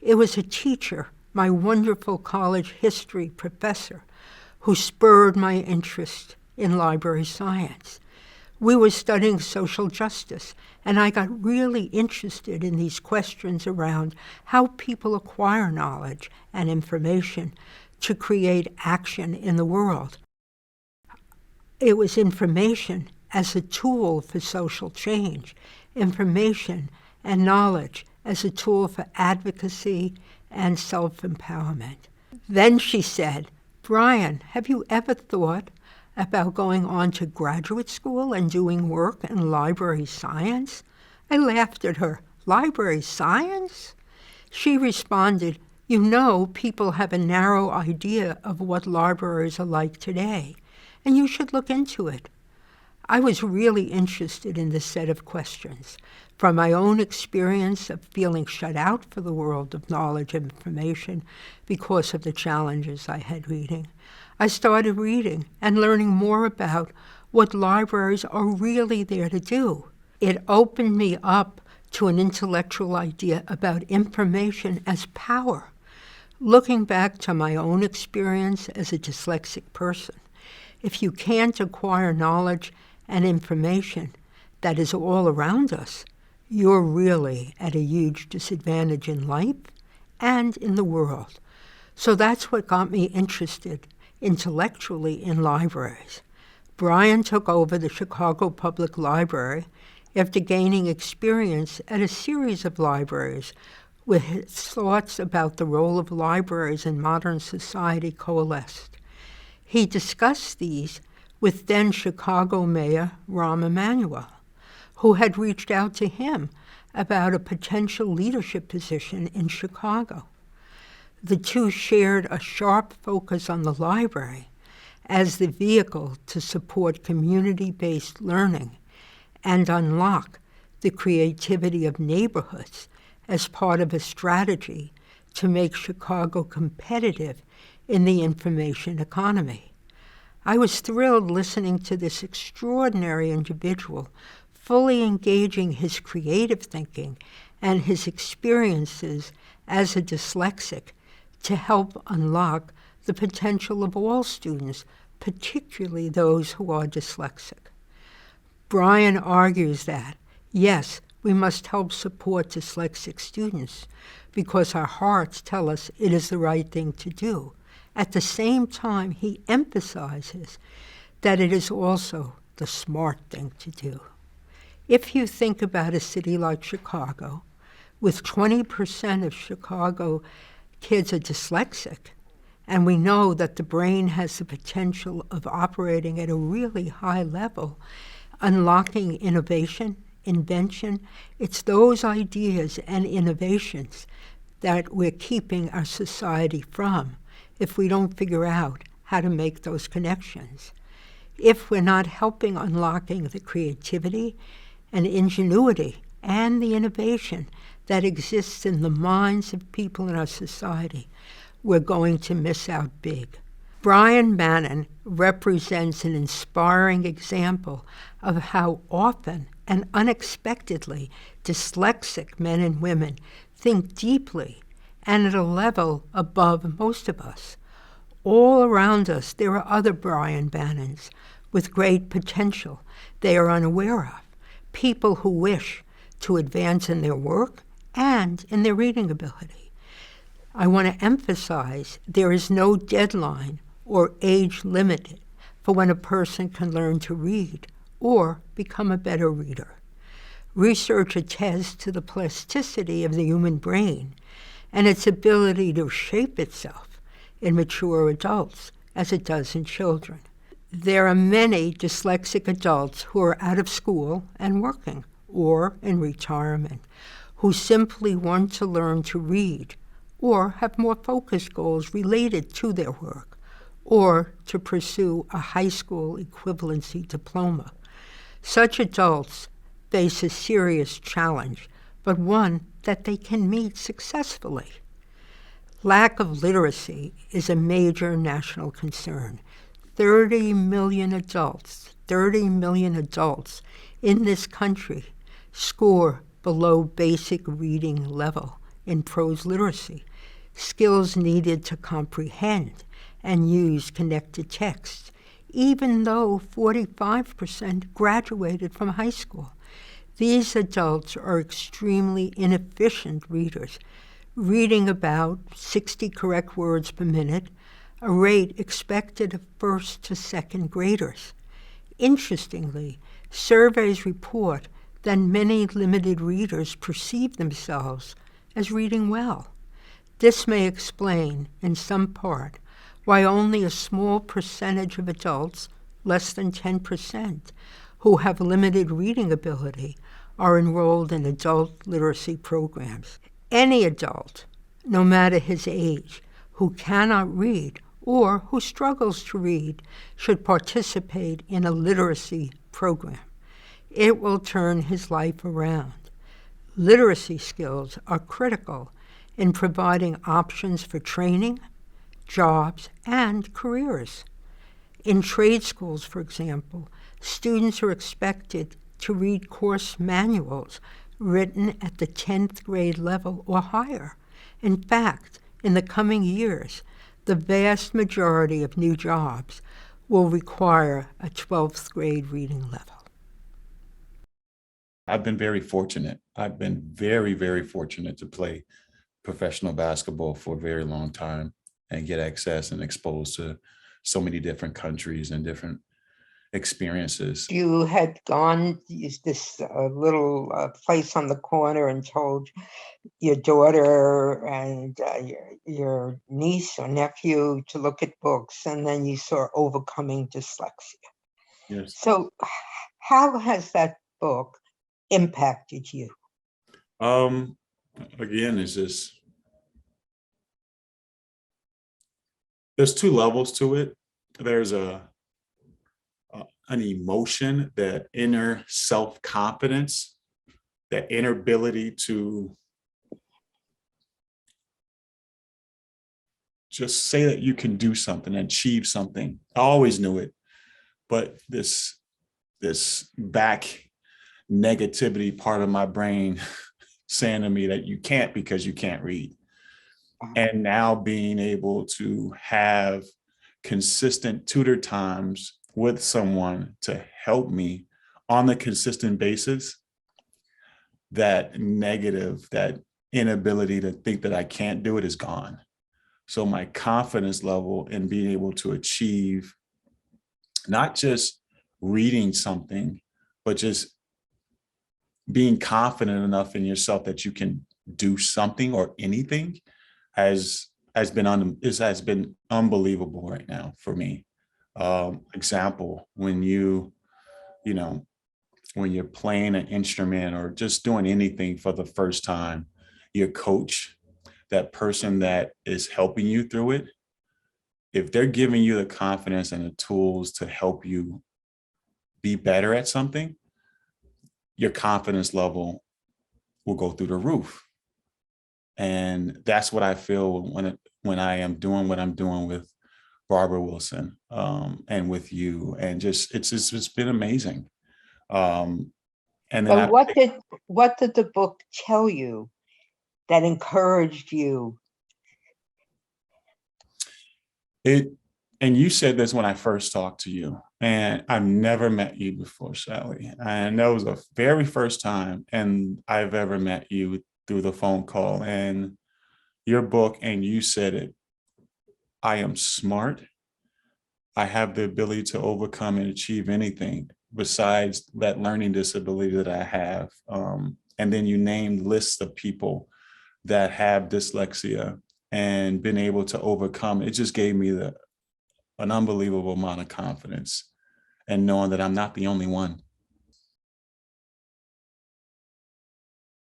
It was a teacher, my wonderful college history professor, who spurred my interest in library science. We were studying social justice, and I got really interested in these questions around how people acquire knowledge and information to create action in the world. It was information as a tool for social change, information and knowledge as a tool for advocacy and self-empowerment. Then she said, "Brian, have you ever thought about going on to graduate school and doing work in library science?" I laughed at her. "Library science?" She responded, "You know, people have a narrow idea of what libraries are like today, and you should look into it." I was really interested in this set of questions. From my own experience of feeling shut out for the world of knowledge and information because of the challenges I had reading, I started reading and learning more about what libraries are really there to do. It opened me up to an intellectual idea about information as power. Looking back to my own experience as a dyslexic person, if you can't acquire knowledge and information that is all around us, you're really at a huge disadvantage in life and in the world. So that's what got me interested intellectually in libraries. Brian took over the Chicago Public Library after gaining experience at a series of libraries with his thoughts about the role of libraries in modern society coalesced. He discussed these with then Chicago Mayor Rahm Emanuel, who had reached out to him about a potential leadership position in Chicago. The two shared a sharp focus on the library as the vehicle to support community-based learning and unlock the creativity of neighborhoods as part of a strategy to make Chicago competitive in the information economy. I was thrilled listening to this extraordinary individual fully engaging his creative thinking and his experiences as a dyslexic to help unlock the potential of all students, particularly those who are dyslexic. Brian argues that, yes, we must help support dyslexic students because our hearts tell us it is the right thing to do. At the same time, he emphasizes that it is also the smart thing to do. If you think about a city like Chicago, with 20% of Chicago kids are dyslexic, and we know that the brain has the potential of operating at a really high level, unlocking innovation, invention, it's those ideas and innovations that we're keeping our society from if we don't figure out how to make those connections. If we're not helping unlocking the creativity and ingenuity and the innovation that exists in the minds of people in our society, we're going to miss out big. Brian Bannon represents an inspiring example of how often and unexpectedly dyslexic men and women think deeply and at a level above most of us. All around us, there are other Brian Bannons with great potential they are unaware of, people who wish to advance in their work and in their reading ability. I want to emphasize there is no deadline or age limit for when a person can learn to read or become a better reader. Research attests to the plasticity of the human brain and its ability to shape itself in mature adults as it does in children. There are many dyslexic adults who are out of school and working or in retirement who simply want to learn to read or have more focused goals related to their work or to pursue a high school equivalency diploma. Such adults face a serious challenge, but one that they can meet successfully. Lack of literacy is a major national concern. 30 million adults in this country score below basic reading level in prose literacy, skills needed to comprehend and use connected text, even though 45% graduated from high school. These adults are extremely inefficient readers, reading about 60 correct words per minute, a rate expected of first to second graders. Interestingly, surveys report that many limited readers perceive themselves as reading well. This may explain, in some part, why only a small percentage of adults, less than 10%, who have limited reading ability are enrolled in adult literacy programs. Any adult, no matter his age, who cannot read or who struggles to read should participate in a literacy program. It will turn his life around. Literacy skills are critical in providing options for training, jobs, and careers. In trade schools, for example, students are expected to read course manuals written at the 10th grade level or higher. In fact, in the coming years, the vast majority of new jobs will require a 12th grade reading level. I've been very fortunate. I've been very, very fortunate to play professional basketball for a very long time and get access and exposed to so many different countries and different experiences. You had gone to this little place on the corner and told your daughter and your niece or nephew to look at books, and then you saw Overcoming Dyslexia. Yes. So how has that book impacted you? Again, it's just, there's two levels to it. There's an emotion, that inner self-confidence, that inner ability to just say that you can do something, achieve something. I always knew it, but this back negativity part of my brain saying to me that you can't because you can't read. And now being able to have consistent tutor times with someone to help me on a consistent basis, that negative, that inability to think that I can't do it is gone. So my confidence level in being able to achieve not just reading something, but just being confident enough in yourself that you can do something or anything has been unbelievable right now for me. Example, when when you're playing an instrument or just doing anything for the first time, your coach, that person that is helping you through it, if they're giving you the confidence and the tools to help you be better at something, your confidence level will go through the roof. And that's what I feel when I am doing what I'm doing with Barbara Wilson, and with you, and it's been amazing. And then what did the book tell you that encouraged you? And you said this when I first talked to you, and I've never met you before, Sally. And that was the very first time and I've ever met you through the phone call and your book. And you said it, I am smart. I have the ability to overcome and achieve anything besides that learning disability that I have. And then you named lists of people that have dyslexia and been able to overcome. It just gave me an unbelievable amount of confidence and knowing that I'm not the only one.